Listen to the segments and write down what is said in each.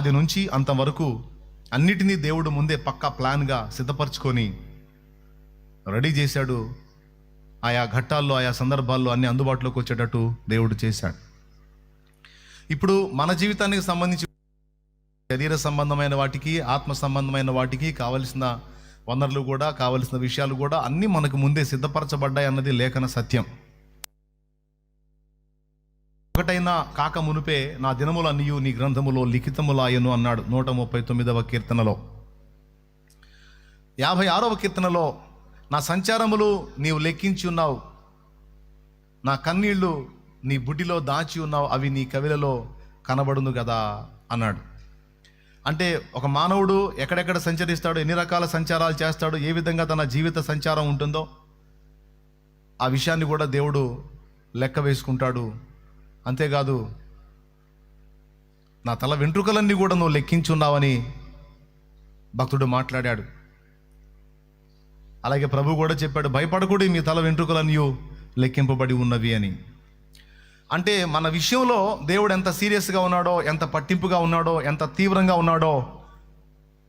ఆది నుంచి అంతవరకు అన్నిటినీ దేవుడు ముందే పక్కా ప్లాన్గా సిద్ధపరచుకొని రెడీ చేశాడు. ఆయా ఘట్టాల్లో, ఆయా సందర్భాల్లో అన్ని అందుబాటులోకి వచ్చేటట్టు దేవుడు చేశాడు. ఇప్పుడు మన జీవితానికి సంబంధించి శరీర సంబంధమైన వాటికి, ఆత్మ సంబంధమైన వాటికి కావలసిన వనరులు కూడా, కావలసిన విషయాలు కూడా అన్నీ మనకు ముందే సిద్ధపరచబడ్డాయి అన్నది లేఖన సత్యం. ఒకటైనా కాక మునుపే నా దినములన్నీయు నీ గ్రంథములో లిఖితములాయను అన్నాడు 139వ కీర్తనలో. 56వ కీర్తనలో నా సంచారములు నీవు లెక్కించి ఉన్నావు, నా కన్నీళ్లు నీ బుడ్డిలో దాచి ఉన్నావు, అవి నీ కవిలలో కనబడును కదా అన్నాడు. అంటే ఒక మానవుడు ఎక్కడెక్కడ సంచరిస్తాడో, ఎన్ని రకాల సంచారాలు చేస్తాడో, ఏ విధంగా తన జీవిత సంచారం ఉంటుందో ఆ విషయాన్ని కూడా దేవుడు లెక్క వేసుకుంటాడు. అంతేకాదు నా తల వెంట్రుకలన్నీ కూడా నువ్వు లెక్కించున్నావని భక్తుడు మాట్లాడాడు. అలాగే ప్రభు కూడా చెప్పాడు, భయపడకూడదు, మీ తల వెంట్రుకలన్నీ లెక్కింపబడి ఉన్నవి అని. అంటే మన విషయంలో దేవుడు ఎంత సీరియస్గా ఉన్నాడో, ఎంత పట్టింపుగా ఉన్నాడో, ఎంత తీవ్రంగా ఉన్నాడో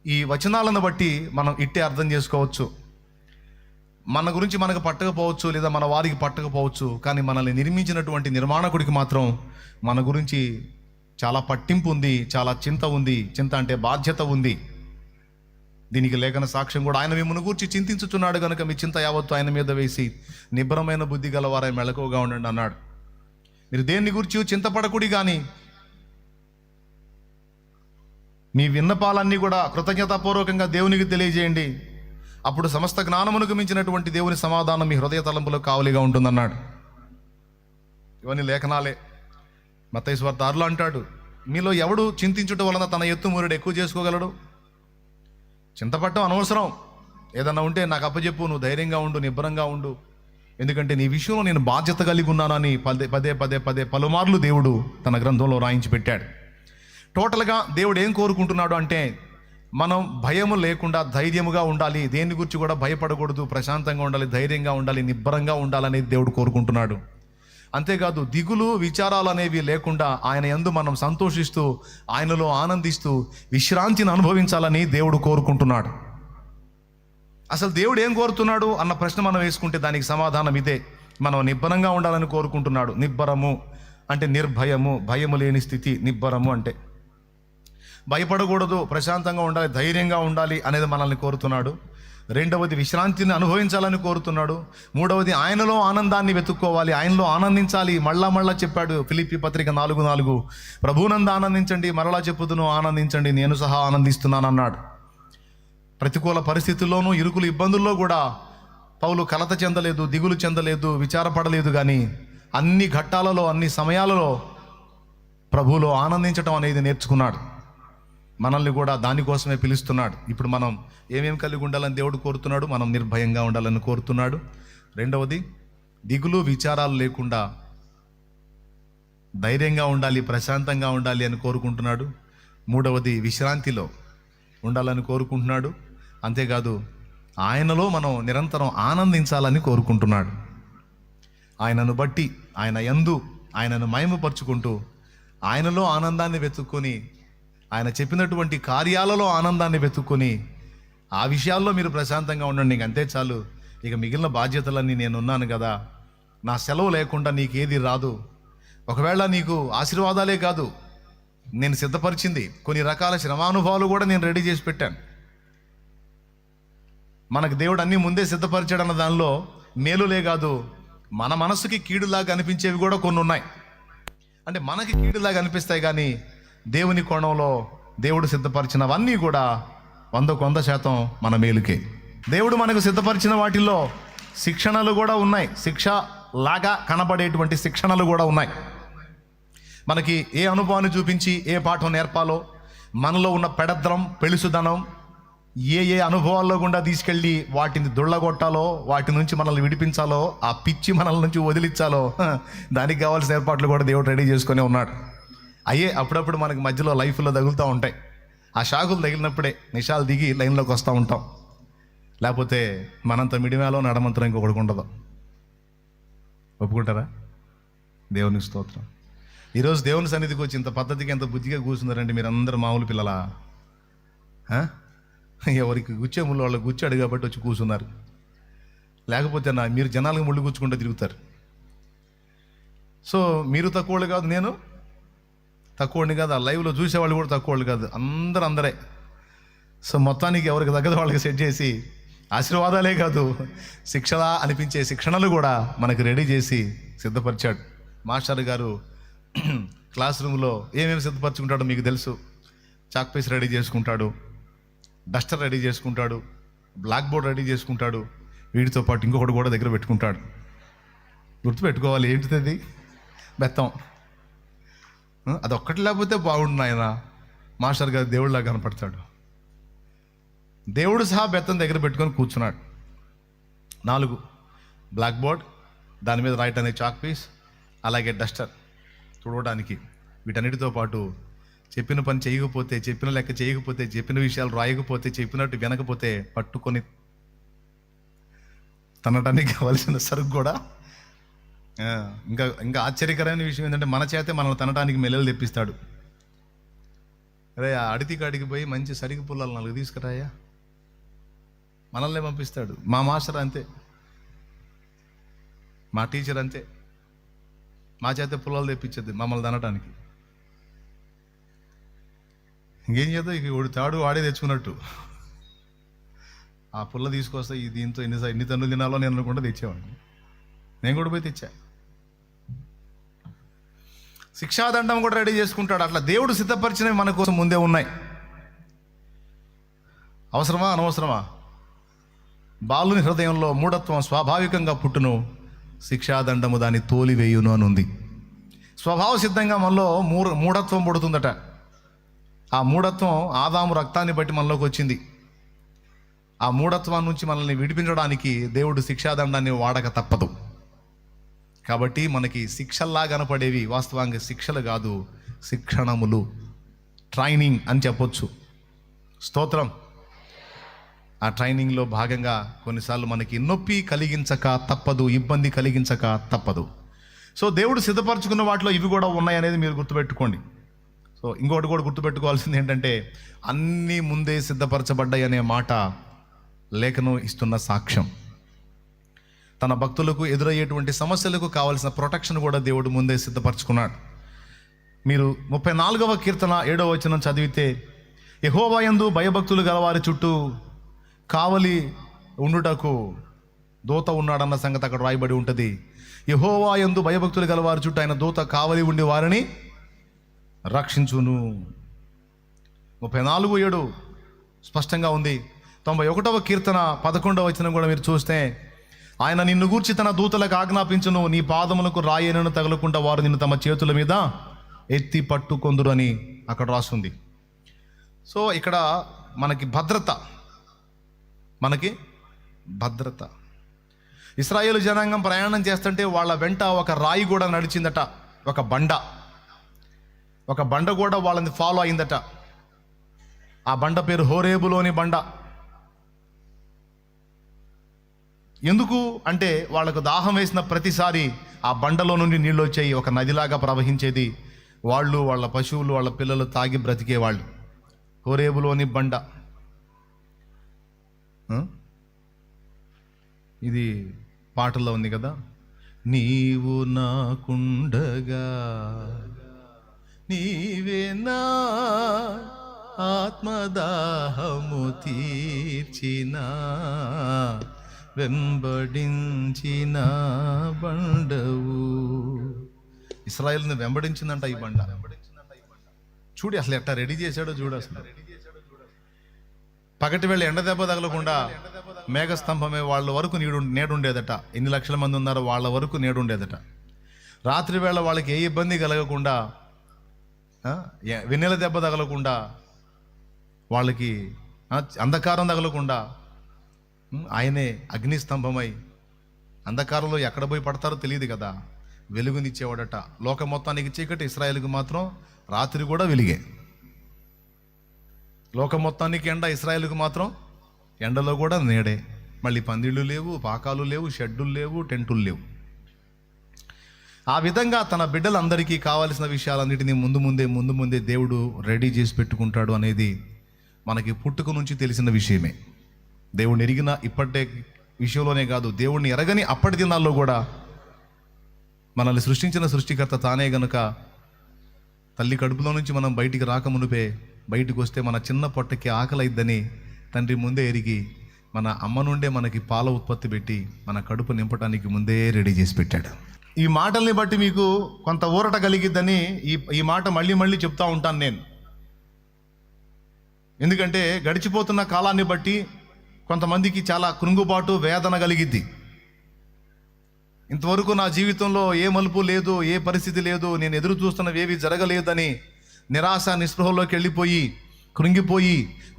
ఈ వచనాలను బట్టి మనం ఇట్టే అర్థం చేసుకోవచ్చు. మన గురించి మనకు పట్టకపోవచ్చు, లేదా మన వారికి పట్టకపోవచ్చు, కానీ మనల్ని నిర్మించినటువంటి నిర్మాణకుడికి మాత్రం మన గురించి చాలా పట్టింపు ఉంది, చాలా చింత ఉంది. చింత అంటే బాధ్యత ఉంది. దీనికి లేఖన సాక్ష్యం కూడా, ఆయన మిమ్మల్ని గురించి చింతించుచున్నాడు కనుక మీ చింత యావత్తు ఆయన మీద వేసి నిబ్బరమైన బుద్ధి గలవారై మెలకువగా ఉండండి అన్నాడు. మీరు దేన్ని గురించి చింతపడకూడి, కానీ మీ విన్నపాలన్నీ కూడా కృతజ్ఞతాపూర్వకంగా దేవునికి తెలియజేయండి. అప్పుడు సమస్త జ్ఞానమునకు మించినటువంటి దేవుని సమాధానం మీ హృదయ తలంపులో కావలిగా ఉంటుందన్నాడు. ఇవన్నీ లేఖనాలే. మత్తయి సువార్త 6లో అంటాడు, మీలో ఎవడు చింతించుట వలన తన ఎత్తు మూరుడు ఎక్కువ చేసుకోగలడు? చింతపడటం అనవసరం. ఏదన్నా ఉంటే నాకు అప్పచెప్పు, నువ్వు ధైర్యంగా ఉండు, నిబ్బరంగా ఉండు, ఎందుకంటే నీ విషయంలో నేను బాధ్యత కలిగి ఉన్నానని పదే పదే పలుమార్లు దేవుడు తన గ్రంథంలో రాయించి పెట్టాడు. టోటల్గా దేవుడు ఏం కోరుకుంటున్నాడు అంటే, మనం భయము లేకుండా ధైర్యముగా ఉండాలి, దేని గురించి కూడా భయపడకూడదు, ప్రశాంతంగా ఉండాలి, ధైర్యంగా ఉండాలి, నిబ్బరంగా ఉండాలనేది దేవుడు కోరుకుంటున్నాడు. అంతేకాదు దిగులు విచారాలు అనేవి లేకుండా ఆయన యందు మనం సంతోషిస్తూ, ఆయనలో ఆనందిస్తూ విశ్రాంతిని అనుభవించాలని దేవుడు కోరుకుంటున్నాడు. అసలు దేవుడు ఏం కోరుతున్నాడు అన్న ప్రశ్న మనం వేసుకుంటే దానికి సమాధానం ఇదే. మనం నిబ్బరంగా ఉండాలని కోరుకుంటున్నాడు. నిబ్బరము అంటే నిర్భయము, భయము లేని స్థితి. నిబ్బరము అంటే భయపడకూడదు, ప్రశాంతంగా ఉండాలి, ధైర్యంగా ఉండాలి అనేది మనల్ని కోరుతున్నాడు. రెండవది విశ్రాంతిని అనుభవించాలని కోరుతున్నాడు. మూడవది ఆయనలో ఆనందాన్ని వెతుక్కోవాలి, ఆయనలో ఆనందించాలి. మళ్ళా చెప్పాడు ఫిలిప్పీ పత్రిక 4:4, ప్రభువునందు ఆనందించండి, మరలా చెప్పుదును ఆనందించండి, నేను సహా ఆనందిస్తున్నాను అన్నాడు. ప్రతికూల పరిస్థితుల్లోనూ, ఇరుకులు ఇబ్బందుల్లో కూడా పౌలు కలత చెందలేదు, దిగులు చెందలేదు, విచారపడలేదు. కానీ అన్ని ఘట్టాలలో, అన్ని సమయాలలో ప్రభువులో ఆనందించటం అనేది నేర్చుకున్నాడు. మనల్ని కూడా దానికోసమే పిలుస్తున్నాడు. ఇప్పుడు మనం ఏమేమి కలిగి ఉండాలని దేవుడు కోరుతున్నాడు? మనం నిర్భయంగా ఉండాలని కోరుతున్నాడు. రెండవది దిగులు విచారాలు లేకుండా ధైర్యంగా ఉండాలి, ప్రశాంతంగా ఉండాలి అని కోరుకుంటున్నాడు. మూడవది విశ్రాంతిలో ఉండాలని కోరుకుంటున్నాడు. అంతేకాదు ఆయనలో మనం నిరంతరం ఆనందించాలని కోరుకుంటున్నాడు. ఆయనను బట్టి, ఆయన యందు ఆయనను మహిమపరుచుకుంటూ ఆయనలో ఆనందాన్ని వెతుక్కొని, ఆయన చెప్పినటువంటి కార్యాలలో ఆనందాన్ని వెతుక్కొని ఆ విషయాల్లో మీరు ప్రశాంతంగా ఉండండి. ఇంక అంతే చాలు, ఇక మిగిలిన బాధ్యతలన్నీ నేనున్నాను కదా, నా సెలవు లేకుండా నీకేది రాదు. ఒకవేళ నీకు ఆశీర్వాదాలే కాదు, నేను సిద్ధపరిచింది కొన్ని రకాల శ్రమానుభవాలు కూడా నేను రెడీ చేసి పెట్టాను. మనకు దేవుడు అన్నీ ముందే సిద్ధపరిచాడన్న దానిలో మేలులే కాదు, మన మనసుకి కీడులాగా అనిపించేవి కూడా కొన్ని ఉన్నాయి. అంటే మనకి కీడులాగా అనిపిస్తాయి, కానీ దేవుని కోణంలో దేవుడు సిద్ధపరిచినవన్నీ కూడా 100% మన మేలుకే. దేవుడు మనకు సిద్ధపరిచిన వాటిల్లో శిక్షణలు కూడా ఉన్నాయి. శిక్ష లాగా కనబడేటువంటి శిక్షణలు కూడా ఉన్నాయి. మనకి ఏ అనుభవాన్ని చూపించి ఏ పాఠం నేర్పాలో, మనలో ఉన్న పెడద్రం, పెళుసుదనం, ఏ అనుభవాల్లో గుండా తీసుకెళ్ళి వాటిని దుళ్ళగొట్టాలో, వాటి నుంచి మనల్ని విడిపించాలో, ఆ పిచ్చి మనల నుంచి వదిలించాలో, దానికి కావాల్సిన ఏర్పాట్లు కూడా దేవుడు రెడీ చేసుకునే ఉన్నాడు. అయ్యే అప్పుడప్పుడు మనకి మధ్యలో లైఫ్లో తగులుతూ ఉంటాయి. ఆ షాకులు తగిలినప్పుడే నిషాలు దిగి లైన్లోకి వస్తూ ఉంటాం. లేకపోతే మనంత మిడిమేలో నడమంతరం ఇంకొకటి ఉండదు. ఒప్పుకుంటారా? దేవునికి స్తోత్రం. ఈరోజు దేవుని సన్నిధికి వచ్చి ఇంత పద్ధతికి ఎంత బుద్ధిగా కూర్చున్నారంటే మీరు అందరు మామూలు పిల్లలా? ఎవరికి గుచ్చే ముళ్ళు వాళ్ళకి గుచ్చాడు కాబట్టి వచ్చి కూర్చున్నారు. లేకపోతే మీరు జనాలకు ముళ్ళు గుచ్చుకుంటూ తిరుగుతారు. సో మీరు తక్కువళ్ళు కాదు, నేను తక్కువని కాదు, ఆ లైవ్లో చూసేవాళ్ళు కూడా తక్కువళ్ళు కాదు, అందరే. సో మొత్తానికి ఎవరికి తగ్గదు వాళ్ళకి సెట్ చేసి ఆశీర్వాదాలే కాదు, శిక్షలా అనిపించే శిక్షణలు కూడా మనకు రెడీ చేసి సిద్ధపరిచాడు. మాస్టర్ గారు క్లాస్ రూమ్లో ఏమేమి సిద్ధపరచుకుంటాడో మీకు తెలుసు. చాక్ పీస్ రెడీ చేసుకుంటాడు, డస్టర్ రెడీ చేసుకుంటాడు, బ్లాక్ బోర్డ్ రెడీ చేసుకుంటాడు, వీటితో పాటు ఇంకొకటి కూడా దగ్గర పెట్టుకుంటాడు. గుర్తుపెట్టుకోవాలి, ఏంటిది? బెత్తం. అది ఒక్కటి లేకపోతే బాగుండు ఆయన. మాస్టర్ గారు దేవుడిలా కనపడతాడు. దేవుడు సహా బెత్తం దగ్గర పెట్టుకొని కూర్చున్నాడు. 4 బ్లాక్ బోర్డ్, దాని మీద రాయటానికి చాక్ పీస్, అలాగే డస్టర్ చూడడానికి. వీటన్నిటితో పాటు చెప్పిన పని చేయకపోతే, చెప్పిన లెక్క చేయకపోతే, చెప్పిన విషయాలు రాయకపోతే, చెప్పినట్టు వినకపోతే పట్టుకొని తనటానికి కావలసిన సరుకు కూడా. ఇంకా ఆశ్చర్యకరమైన విషయం ఏంటంటే మన చేతే మనల్ని తనటానికి మెల్లలు తెప్పిస్తాడు. అరే అడితి కాడికి పోయి మంచి సరికి పుల్లలు 4 తీసుకురాయా, మనల్ని పంపిస్తాడు. మా మాస్టర్ అంతే, మా టీచర్ అంతే, మా చేతే పుల్లలు తెప్పించద్దు మమ్మల్ని తనటానికి. ఇంకేం చేద్దాం, ఇక వాడు తాడు వాడే తెచ్చుకున్నట్టు. ఆ పుల్ల తీసుకొస్తే దీంతో ఎన్ని తన్నులు తినాలో నేను అనుకుంటే తెచ్చేవాడిని. నేను కూడా పోయి తెచ్చా. శిక్షాదండం కూడా రెడీ చేసుకుంటాడు. అట్లా దేవుడు సిద్ధపరిచినవి మన కోసం ముందే ఉన్నాయి. అవసరమా అనవసరమా? బాలుని హృదయంలో మూఢత్వం స్వాభావికంగా పుట్టును, శిక్షాదండము దాన్ని తోలివేయును అని ఉంది. స్వభావ సిద్ధంగా మనలో మూఢత్వం పుడుతుందట. ఆ మూఢత్వం ఆదాము రక్తాన్ని బట్టి మనలోకి వచ్చింది. ఆ మూఢత్వం నుంచి మనల్ని విడిపించడానికి దేవుడు శిక్షాదండాన్ని వాడక తప్పదు. కాబట్టి మనకి శిక్షల్లా కనపడేవి వాస్తవంగా శిక్షలు కాదు, శిక్షణములు, ట్రైనింగ్ అని చెప్పొచ్చు. స్తోత్రం. ఆ ట్రైనింగ్లో భాగంగా కొన్నిసార్లు మనకి నొప్పి కలిగించక తప్పదు, ఇబ్బంది కలిగించక తప్పదు. సో దేవుడు సిద్ధపరచుకున్న వాటిలో ఇవి కూడా ఉన్నాయనేది మీరు గుర్తుపెట్టుకోండి. సో ఇంకొకటి కూడా గుర్తుపెట్టుకోవాల్సింది ఏంటంటే, అన్నీ ముందే సిద్ధపరచబడ్డాయి అనే మాట లేఖనం ఇస్తున్న సాక్ష్యం. తన భక్తులకు ఎదురయ్యేటువంటి సమస్యలకు కావాల్సిన ప్రొటెక్షన్ కూడా దేవుడు ముందే సిద్ధపరచుకున్నాడు. మీరు 34వ కీర్తన 7వ వచనం చదివితే, యెహోవా యందు భయభక్తులు గలవారి చుట్టూ కావలి ఉండుటకు దూత ఉన్నాడన్న సంగతి అక్కడ రాయబడి ఉంటుంది. యెహోవా యందు భయభక్తులు గలవారి చుట్టూ ఆయన దూత కావలి ఉండి వారిని రక్షించును. 34:7 స్పష్టంగా ఉంది. 91వ కీర్తన 11వ వచనం కూడా మీరు చూస్తే, ఆయన నిన్ను గూర్చి తన దూతలకు ఆజ్ఞాపించును, నీ పాదములకు రాయేనను తగలకుండా వారు నిన్ను తమ చేతుల మీద ఎత్తి పట్టుకొందురు అని అక్కడ రాస్తుంది. సో ఇక్కడ మనకి భద్రత. ఇశ్రాయేలు జనాంగం ప్రయాణం చేస్తుంటే వాళ్ళ వెంట ఒక రాయి కూడా నడిచిందట, ఒక బండ కూడా వాళ్ళని ఫాలో అయిందట. ఆ బండ పేరు హోరేబులోని బండ. ఎందుకు అంటే, వాళ్ళకు దాహం వేసిన ప్రతిసారి ఆ బండలో నుండి నీళ్ళు వచ్చాయి, ఒక నదిలాగా ప్రవహించేది. వాళ్ళు, వాళ్ళ పశువులు, వాళ్ళ పిల్లలు తాగి బ్రతికేవాళ్ళు. హోరేబులోని బండ. ఇది పాటల్లో ఉంది కదా, నీవు నాకుండగా నీవే నా ఆత్మదాహము తీర్చిన వెంబడించిన బండవు. ఇశ్రాయేలుని వెంబడించిందంట ఈ బండ. చూడు అసలు ఎట్లా రెడీ చేశాడో చూడు. అసలు పగటి వేళ ఎండ దెబ్బ తగలకుండా మేఘస్తంభమే వాళ్ళ వరకు నేడుండేదట. ఎన్ని లక్షల మంది ఉన్నారో వాళ్ళ వరకు నేడుండేదట. రాత్రి వేళ వాళ్ళకి ఏ ఇబ్బంది కలగకుండా, వెన్నెల దెబ్బ తగలకుండా, వాళ్ళకి అంధకారం తగలకుండా ఆయనే అగ్నిస్తంభమై, అంధకారంలో ఎక్కడ పోయి పడతారో తెలియదు కదా, వెలుగునిచ్చేవాడట. లోకం మొత్తానికి చీకటి, ఇశ్రాయేలుకి మాత్రం రాత్రి కూడా వెలిగే. లోకం మొత్తానికి ఎండ, ఇశ్రాయేలుకి మాత్రం ఎండలో కూడా నీడే. మళ్ళీ పందిళ్ళు లేవు, పాకాలు లేవు, షెడ్డులు లేవు, టెంటులు లేవు. ఆ విధంగా తన బిడ్డలందరికీ కావాల్సిన విషయాలన్నిటినీ ముందు ముందే దేవుడు రెడీ చేసి పెట్టుకుంటాడు అనేది మనకి పుట్టుక నుంచి తెలిసిన విషయమే. దేవుడిని ఎరిగిన ఇప్పటి విషయంలోనే కాదు, దేవుడిని ఎరగని అప్పటి దినాల్లో కూడా మనల్ని సృష్టించిన సృష్టికర్త తానే గనుక తల్లి కడుపులో నుంచి మనం బయటికి రాకమునుపే బయటకు వస్తే మన చిన్న పొట్టకి ఆకలైద్దని తండ్రి ముందే ఎరిగి మన అమ్మ నుండే మనకి పాల ఉత్పత్తి పెట్టి మన కడుపు నింపడానికి ముందే రెడీ చేసి పెట్టాడు. ఈ మాటల్ని బట్టి మీకు కొంత ఊరట కలిగిద్దని ఈ మాట మళ్ళీ చెప్తా ఉంటాను నేను. ఎందుకంటే గడిచిపోతున్న కాలాన్ని బట్టి కొంతమందికి చాలా కృంగుబాటు, వేదన కలిగిద్ది. ఇంతవరకు నా జీవితంలో ఏ మలుపు లేదు, ఏ పరిస్థితి లేదు, నేను ఎదురు చూస్తున్నవేవి జరగలేదని నిరాశ నిస్పృహలోకి వెళ్ళిపోయి కృంగిపోయి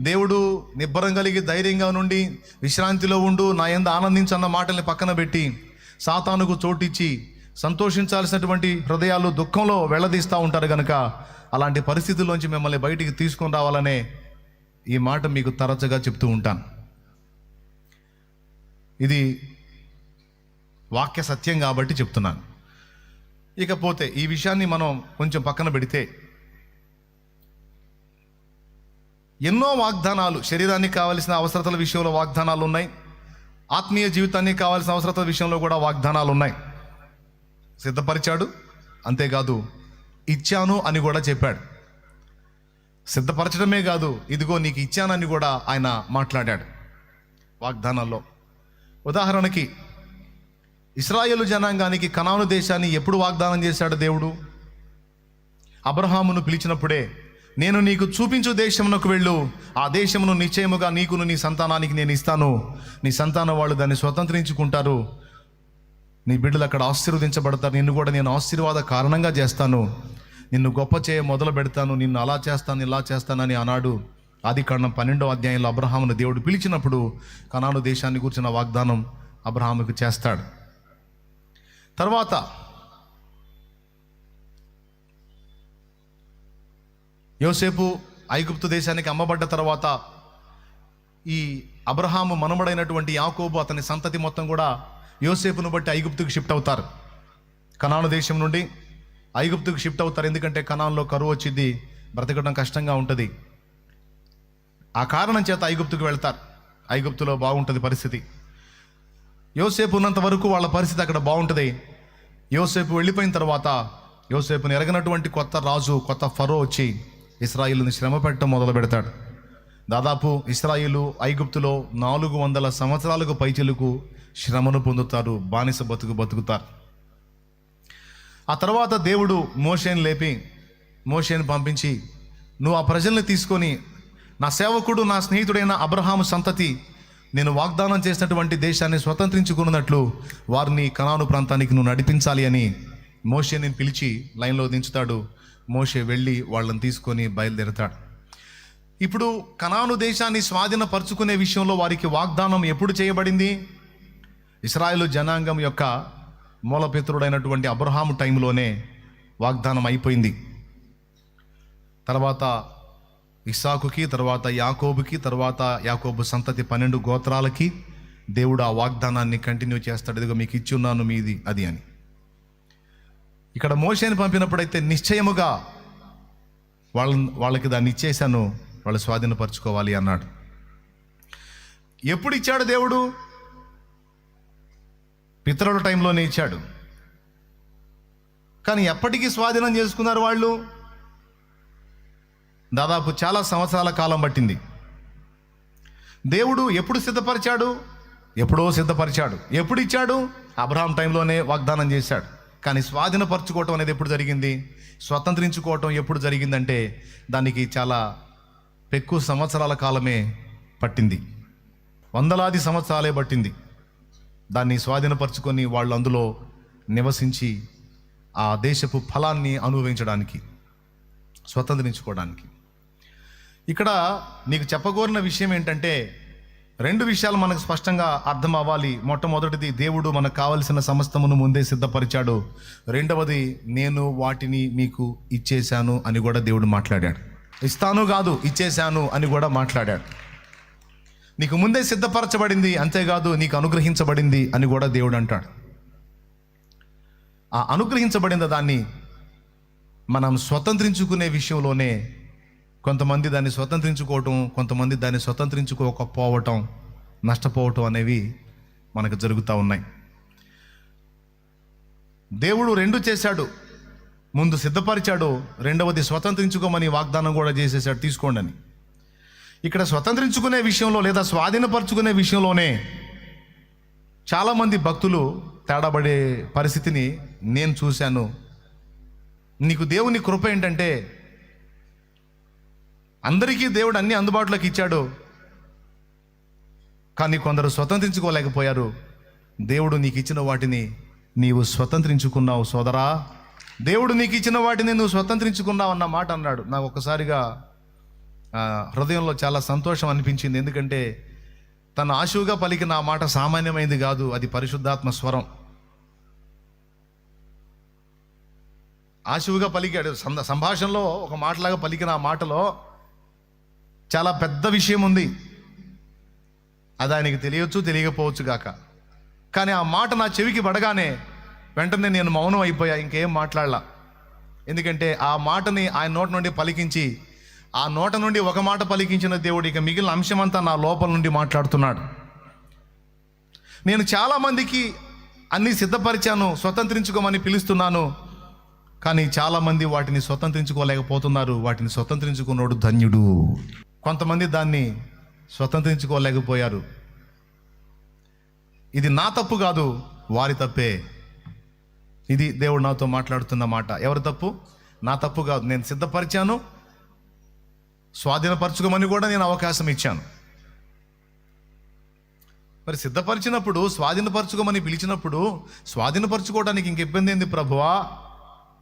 దేవుడు నిబ్బరం కలిగి ధైర్యంగా నుండి విశ్రాంతిలో ఉండు, నా యందు ఆనందించన్న మాటల్ని పక్కన పెట్టి సాతానుకు చోటిచ్చి సంతోషించాల్సినటువంటి హృదయాలు దుఃఖంలో వెళ్ళదీస్తూ ఉంటారు కనుక అలాంటి పరిస్థితుల్లోంచి మిమ్మల్ని బయటికి తీసుకొని రావాలనే ఈ మాట మీకు తరచుగా చెప్తూ ఉంటాను. ఇది వాక్య సత్యం కాబట్టి చెప్తున్నాను. ఇకపోతే ఈ విషయాన్ని మనం కొంచెం పక్కన పెడితే, ఎన్నో వాగ్దానాలు, శరీరానికి కావాల్సిన అవసరతల విషయంలో వాగ్దానాలు ఉన్నాయి, ఆత్మీయ జీవితానికి కావాల్సిన అవసరతల విషయంలో కూడా వాగ్దానాలు ఉన్నాయి. సిద్ధపరిచాడు, అంతేకాదు ఇచ్చాను అని కూడా చెప్పాడు. సిద్ధపరచడమే కాదు, ఇదిగో నీకు ఇచ్చానని కూడా ఆయన మాట్లాడాడు వాగ్దానాల్లో. ఉదాహరణకి ఇశ్రాయేలు జనాంగానికి కనాను దేశాన్ని ఎప్పుడు వాగ్దానం చేశాడు దేవుడు? అబ్రహామును పిలిచినప్పుడే, నేను నీకు చూపించు దేశమునకు వెళ్ళు, ఆ దేశమును నిశ్చయముగా నీకును నీ సంతానానికి నేను ఇస్తాను, నీ సంతానం వాళ్ళు దాన్ని స్వతంత్రించుకుంటారు, నీ బిడ్డలు అక్కడ ఆశీర్వదించబడతారు, నిన్ను కూడా నేను ఆశీర్వాద కారణంగా చేస్తాను, నిన్ను గొప్ప చేయ మొదలు పెడతాను, నిన్ను అలా చేస్తాను ఇలా చేస్తానని అన్నాడు. ఆదికాండం 12వ అధ్యాయంలో అబ్రహామును దేవుడు పిలిచినప్పుడు కనాను దేశాన్ని కూర్చున్న వాగ్దానం అబ్రహాముకు చేస్తాడు. తర్వాత యోసేపు ఐగుప్తు దేశానికి అమ్మబడ్డ తర్వాత ఈ అబ్రహాము మనుమడైనటువంటి యాకోబు అతని సంతతి మొత్తం కూడా యోసేపును బట్టి ఐగుప్తుకు షిఫ్ట్ అవుతారు. కనాను దేశం నుండి ఐగుప్తుకు షిఫ్ట్ అవుతారు. ఎందుకంటే కనాన్లో కరువు వచ్చింది, బ్రతకడం కష్టంగా ఉంటుంది. ఆ కారణం చేత ఐగుప్తుకు వెళ్తారు. ఐగుప్తులో బాగుంటుంది పరిస్థితి. యోసేపు ఉన్నంత వరకు వాళ్ళ పరిస్థితి అక్కడ బాగుంటుంది. యోసేపు వెళ్ళిపోయిన తర్వాత యోసేపుని ఎరగనటువంటి కొత్త రాజు, కొత్త ఫరో వచ్చి ఇశ్రాయేలుని శ్రమ పెట్టడం మొదలు పెడతాడు. దాదాపు ఇశ్రాయేలు ఐగుప్తులో 400 సంవత్సరాలకు పైచిలుకు శ్రమను పొందుతారు, బానిస బతుకుతారు. ఆ తర్వాత దేవుడు మోషేని లేపి మోషేని పంపించి, నువ్వు ఆ ప్రజల్ని తీసుకొని నా సేవకుడు నా స్నేహితుడైన అబ్రహాము సంతతి నేను వాగ్దానం చేసినటువంటి దేశాన్ని స్వతంత్రించుకున్నట్లు వారిని కనాను ప్రాంతానికి నువ్వు నడిపించాలి అని మోషేని పిలిచి లైన్లో దించుతాడు. మోషే వెళ్ళి వాళ్ళని తీసుకొని బయలుదేరతాడు. ఇప్పుడు కనాను దేశాన్ని స్వాధీనపరుచుకునే విషయంలో వారికి వాగ్దానం ఎప్పుడు చేయబడింది? ఇశ్రాయేలు జనాంగం యొక్క మూలపితరుడైనటువంటి అబ్రహాము టైంలోనే వాగ్దానం అయిపోయింది. తర్వాత ఇస్సాకుకి, తర్వాత యాకోబుకి, తర్వాత యాకోబు సంతతి 12 గోత్రాలకి దేవుడు ఆ వాగ్దానాన్ని కంటిన్యూ చేస్తాడు. ఇదిగో మీకు ఇచ్చి ఉన్నాను మీది అది అని. ఇక్కడ మోషేని పంపినప్పుడైతే నిశ్చయముగా వాళ్ళకి దాన్ని ఇచ్చేశాను, వాళ్ళు స్వాధీనపరచుకోవాలి అన్నాడు. ఎప్పుడు ఇచ్చాడు దేవుడు? పితరుల టైంలోనే ఇచ్చాడు. కానీ ఎప్పటికీ స్వాధీనం చేసుకున్నారు వాళ్ళు? దాదాపు చాలా సంవత్సరాల కాలం పట్టింది. దేవుడు ఎప్పుడు సిద్ధపరిచాడు? ఎప్పుడో సిద్ధపరిచాడు. ఎప్పుడు ఇచ్చాడు? అబ్రహాం టైంలోనే వాగ్దానం చేశాడు. కానీ స్వాధీనపరచుకోవటం అనేది ఎప్పుడు జరిగింది? స్వతంత్రించుకోవటం ఎప్పుడు జరిగిందంటే దానికి చాలా ఎక్కువ సంవత్సరాల కాలమే పట్టింది. వందలాది సంవత్సరాలే పట్టింది దాన్ని స్వాధీనపరచుకొని వాళ్ళు అందులో నివసించి ఆ దేశపు ఫలాన్ని అనుభవించడానికి, స్వతంత్రించుకోవడానికి. ఇక్కడ నీకు చెప్పగోరిన విషయం ఏంటంటే 2 విషయాలు మనకు స్పష్టంగా అర్థం అవ్వాలి. మొట్టమొదటిది, దేవుడు మనకు కావలసిన సమస్తమును ముందే సిద్ధపరిచాడు. రెండవది, నేను వాటిని మీకు ఇచ్చేశాను అని కూడా దేవుడు మాట్లాడాడు. ఇస్తాను కాదు, ఇచ్చేశాను అని కూడా మాట్లాడాడు. నీకు ముందే సిద్ధపరచబడింది, అంతేకాదు నీకు అనుగ్రహించబడింది అని కూడా దేవుడు అంటాడు. ఆ అనుగ్రహించబడిన దాన్ని మనం స్వతంత్రించుకునే విషయంలోనే కొంతమంది దాన్ని స్వతంత్రించుకోవటం, కొంతమంది దాన్ని స్వతంత్రించుకోకపోవటం, నష్టపోవటం అనేవి మనకు జరుగుతూ ఉన్నాయి. దేవుడు రెండు చేశాడు, ముందు సిద్ధపరిచాడు, రెండవది స్వతంత్రించుకోమని వాగ్దానం కూడా చేసేసాడు, తీసుకోండి అని. ఇక్కడ స్వతంత్రించుకునే విషయంలో లేదా స్వాధీనపరచుకునే విషయంలోనే చాలామంది భక్తులు తేడాపడే పరిస్థితిని నేను చూశాను. నీకు దేవుని కృప ఏంటంటే అందరికీ దేవుడు అన్ని అందుబాటులోకి ఇచ్చాడు, కానీ కొందరు స్వతంత్రించుకోలేకపోయారు. దేవుడు నీకు ఇచ్చిన వాటిని నీవు స్వతంత్రించుకున్నావు సోదరా, దేవుడు నీకు ఇచ్చిన వాటిని నువ్వు స్వతంత్రించుకున్నావు అన్న మాట అన్నాడు. నాకు ఒక్కసారిగా హృదయంలో చాలా సంతోషం అనిపించింది. ఎందుకంటే తను ఆశువుగా పలికిన ఆ మాట సామాన్యమైంది కాదు, అది పరిశుద్ధాత్మ స్వరం. ఆశువుగా పలికాడు, సంభాషణలో ఒక మాటలాగా పలికిన ఆ మాటలో చాలా పెద్ద విషయం ఉంది. అది ఆయనకి తెలియచ్చు, తెలియకపోవచ్చు గాక. కానీ ఆ మాట నా చెవికి పడగానే వెంటనే నేను మౌనం అయిపోయా, ఇంకేం మాట్లాడలా. ఎందుకంటే ఆ మాటని ఆయన నోట నుండి పలికించి, ఆ నోట నుండి ఒక మాట పలికించిన దేవుడు ఇక మిగిలిన అంశమంతా నా లోపల నుండి మాట్లాడుతున్నాడు. నేను చాలామందికి అన్నీ సిద్ధపరిచాను, స్వతంత్రించుకోమని పిలుస్తున్నాను, కానీ చాలామంది వాటిని స్వతంత్రించుకోలేకపోతున్నారు. వాటిని స్వతంత్రించుకున్నోడు ధన్యుడు. కొంతమంది దాన్ని స్వతంత్రించుకోలేకపోయారు. ఇది నా తప్పు కాదు, వారి తప్పే. ఇది దేవుడు నాతో మాట్లాడుతున్న మాట. ఎవరి తప్పు? నా తప్పు కాదు. నేను సిద్ధపరిచాను, స్వాధీనపరచుకోమని కూడా నేను అవకాశం ఇచ్చాను. మరి సిద్ధపరిచినప్పుడు, స్వాధీనపరచుకోమని పిలిచినప్పుడు స్వాధీనపరచుకోవడానికి ఇంక ఇబ్బంది ఏంది ప్రభువా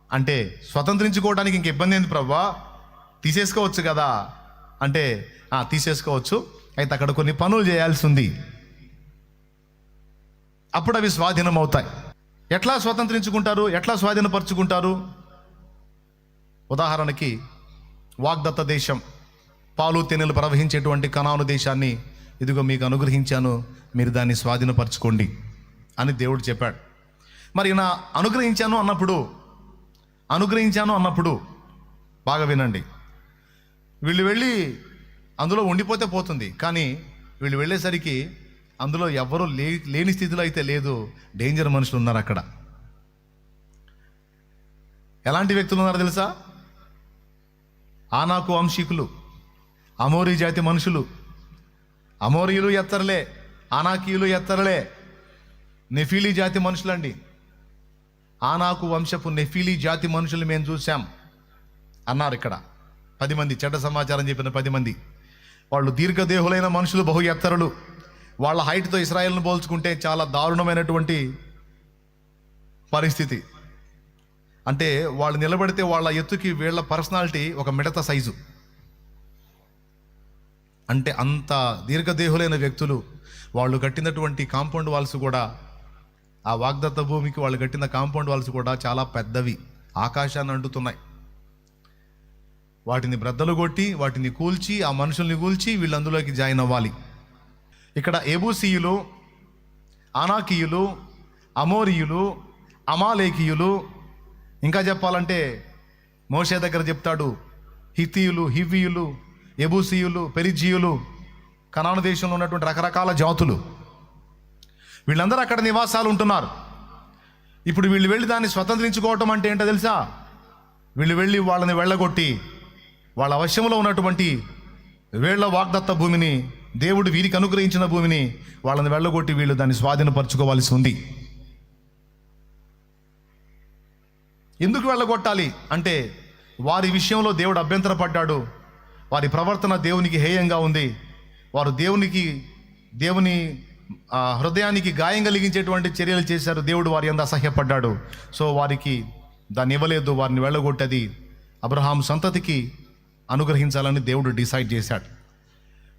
అంటే, స్వతంత్రించుకోవడానికి ఇంక ఇబ్బంది ఏంది ప్రభువా, తీసేసుకోవచ్చు కదా అంటే, తీసేసుకోవచ్చు, అయితే అక్కడ కొన్ని పనులు చేయాల్సి ఉంది, అప్పుడు అవి స్వాధీనం అవుతాయి. ఎట్లా స్వతంత్రించుకుంటారు, ఎట్లా స్వాధీనపరచుకుంటారు? ఉదాహరణకి వాగ్దత్త దేశం, పాలు తేనెలు ప్రవహించేటువంటి కనాను దేశాన్ని ఇదిగో మీకు అనుగ్రహించాను, మీరు దాన్ని స్వాధీనపరచుకోండి అని దేవుడు చెప్పాడు. మరి నా అనుగ్రహించాను అన్నప్పుడు బాగా వినండి. వీళ్ళు వెళ్ళి అందులో ఉండిపోతే పోతుంది, కానీ వీళ్ళు వెళ్ళేసరికి అందులో ఎవరు లేని స్థితిలో అయితే లేదు, డేంజర్ మనుషులు ఉన్నారు అక్కడ. ఎలాంటి వ్యక్తులు ఉన్నారో తెలుసా? ఆనాకు వంశీకులు, అమోరీ జాతి మనుషులు. అమోరీయులు ఎత్తరలే, ఆనాకీయులు ఎత్తరలే, నెఫీలీ జాతి మనుషులండి. ఆనాకు వంశపు నెఫీలీ జాతి మనుషులు మేము చూసాం అన్నారు ఇక్కడ 10 మంది. చెడ్డ సమాచారం చెప్పిన 10 మంది. వాళ్ళు దీర్ఘదేహులైన మనుషులు, బహు ఎత్తరులు. వాళ్ళ హైట్తో ఇశ్రాయేల్ను పోల్చుకుంటే చాలా దారుణమైనటువంటి పరిస్థితి. అంటే వాళ్ళు నిలబడితే వాళ్ళ ఎత్తుకి వీళ్ళ పర్సనాలిటీ ఒక మిడత సైజు. అంటే అంత దీర్ఘదేహులైన వ్యక్తులు. వాళ్ళు కట్టినటువంటి కాంపౌండ్ వాల్స్ కూడా, ఆ వాగ్దత్త భూమికి వాళ్ళు కట్టిన కాంపౌండ్ వాల్స్ కూడా చాలా పెద్దవి, ఆకాశాన్ని అంటుతున్నాయి. వాటిని బ్రద్దలు కొట్టి, వాటిని కూల్చి, ఆ మనుషుల్ని కూల్చి వీళ్ళు అందులోకి జాయిన్ అవ్వాలి. ఇక్కడ ఎబూసీయులు, ఆనాకీయులు, అమోరీయులు, అమాలేకీయులు, ఇంకా చెప్పాలంటే మోషే దగ్గర చెప్తాడు హిత్తీయులు, హివ్వీయులు, ఎబూసీయులు, పెరిజీయులు, కనాను దేశంలో ఉన్నటువంటి రకరకాల జాతులు, వీళ్ళందరూ అక్కడ నివాసాలు ఉంటున్నారు. ఇప్పుడు వీళ్ళు వెళ్ళి దాన్ని స్వతంత్రించుకోవటం అంటే ఏంటో తెలుసా? వీళ్ళు వెళ్ళి వాళ్ళని వెళ్ళగొట్టి వాళ్ళ వశంలో ఉన్నటువంటి వీళ్ళ వాగ్దత్త భూమిని, దేవుడు వీరికి అనుగ్రహించిన భూమిని వాళ్ళని వెళ్ళగొట్టి వీళ్ళు దాన్ని స్వాధీనపరచుకోవాల్సి ఉంది. ఎందుకు వెళ్ళగొట్టాలి అంటే, వారి విషయంలో దేవుడు అభ్యంతరపడ్డాడు, వారి ప్రవర్తన దేవునికి హేయంగా ఉంది, వారు దేవుని హృదయానికి గాయం కలిగించేటువంటి చర్యలు చేశారు, దేవుడు వారి యందు అసహ్యపడ్డాడు. సో వారికి దాన్ని ఇవ్వలేదు, వారిని వెళ్ళగొట్టది అబ్రహాం సంతతికి అనుగ్రహించాలని దేవుడు డిసైడ్ చేశాడు.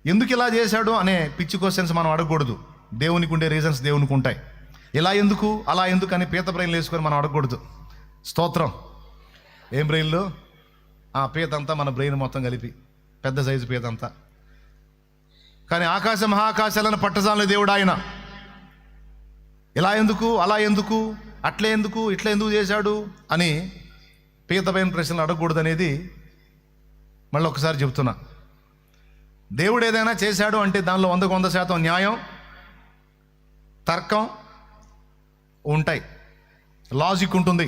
ఎందుకు ఇలా చేశాడు అనే పిచ్చి క్వశ్చన్స్ మనం అడగకూడదు. దేవునికి ఉండే రీజన్స్ దేవునికి ఉంటాయి. ఇలా ఎందుకు, అలా ఎందుకు అని పీత బ్రెయిన్లు వేసుకొని మనం అడగకూడదు. స్తోత్రం. ఏం బ్రెయిన్లు? పీత అంతా మన బ్రెయిన్ మొత్తం కలిపి పెద్ద సైజు పీత అంతా. కానీ ఆకాశ మహాకాశాలను పట్టజాలని దేవుడు ఆయన. ఇలా ఎందుకు, అలా ఎందుకు అట్లే ఎందుకు ఇట్లా ఎందుకు చేశాడు అని పీతపైన ప్రశ్నలు అడగకూడదు అనేది మళ్ళీ ఒకసారి చెప్తున్నా. దేవుడు ఏదైనా చేశాడు అంటే దానిలో 100% న్యాయం, తర్కం ఉంటాయి, లాజిక్ ఉంటుంది.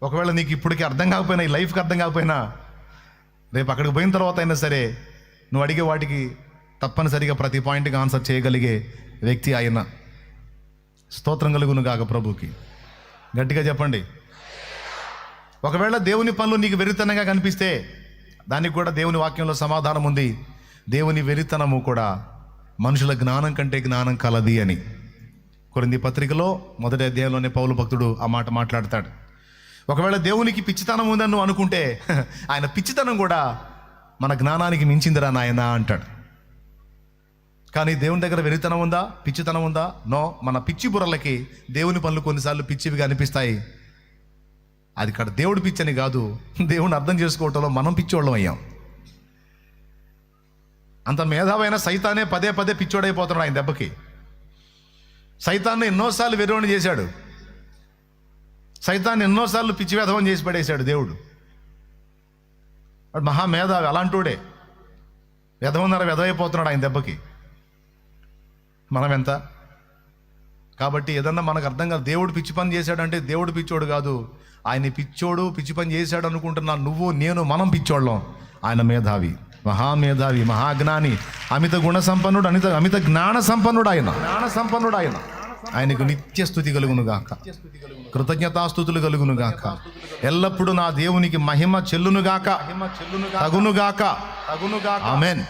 ఒకవేళ నీకు ఇప్పటికీ అర్థం కాకపోయినా, ఈ లైఫ్కి అర్థం కాకపోయినా, రేపు అక్కడికి పోయిన తర్వాత అయినా సరే నువ్వు అడిగే వాటికి తప్పనిసరిగా ప్రతి పాయింట్కి ఆన్సర్ చేయగలిగే వ్యక్తి ఆయన. స్తోత్రం కలుగును గాక ప్రభుకి. గట్టిగా చెప్పండి. ఒకవేళ దేవుని పనులు నీకు వెరితనంగా కనిపిస్తే దానికి కూడా దేవుని వాక్యంలో సమాధానం ఉంది. దేవుని వెరితనము కూడా మనుషుల జ్ఞానం కంటే జ్ఞానం కలది అని కొరింథీ పత్రికలో 1వ అధ్యాయంలోనే పౌలు భక్తుడు ఆ మాట మాట్లాడతాడు. ఒకవేళ దేవునికి పిచ్చితనం ఉందని నువ్వు అనుకుంటే ఆయన పిచ్చితనం కూడా మన జ్ఞానానికి మించిందిరా నాయన అంటాడు. కానీ దేవుని దగ్గర వెరితనం ఉందా, పిచ్చితనం ఉందా? నో. మన పిచ్చి బుర్రలకి దేవుని పనులు కొన్నిసార్లు పిచ్చివిగా అనిపిస్తాయి. అది ఇక్కడ దేవుడు పిచ్చని కాదు, దేవుని అర్థం చేసుకోవటంలో మనం పిచ్చోళ్ళం అయ్యాం. అంత మేధావైన సైతానే పదే పిచ్చోడైపోతున్నాడు ఆయన దెబ్బకి. సైతాన్ని ఎన్నోసార్లు వెర్రోని చేశాడు, సైతాన్ని ఎన్నోసార్లు పిచ్చి వేధవం చేసి పడేశాడు దేవుడు. వాడు మహామేధావి, అలాంటోడే వెధవన్నర వెధవైపోతున్నాడు ఆయన దెబ్బకి. మనం ఎంత? కాబట్టి ఏదన్నా మనకు అర్థం కాదు. దేవుడు పిచ్చి పని చేశాడంటే దేవుడు పిచ్చోడు కాదు, ఆయన పిచ్చోడు, పిచ్చి పని చేశాడు అనుకుంటున్నా నువ్వు నేను, మనం పిచ్చోళ్ళం. ఆయన మేధావి, మహామేధావి, మహాజ్ఞాని, అమిత గుణ సంపన్నుడు, అమిత జ్ఞాన సంపన్నుడు ఆయన. ఆయనకు నిత్య స్తుతి కలుగునుగాక, కృతజ్ఞతాస్తుతులు కలుగునుగాక. ఎల్లప్పుడూ నా దేవునికి మహిమ చెల్లునుగాక, తగునుగాక. ఆమేన్.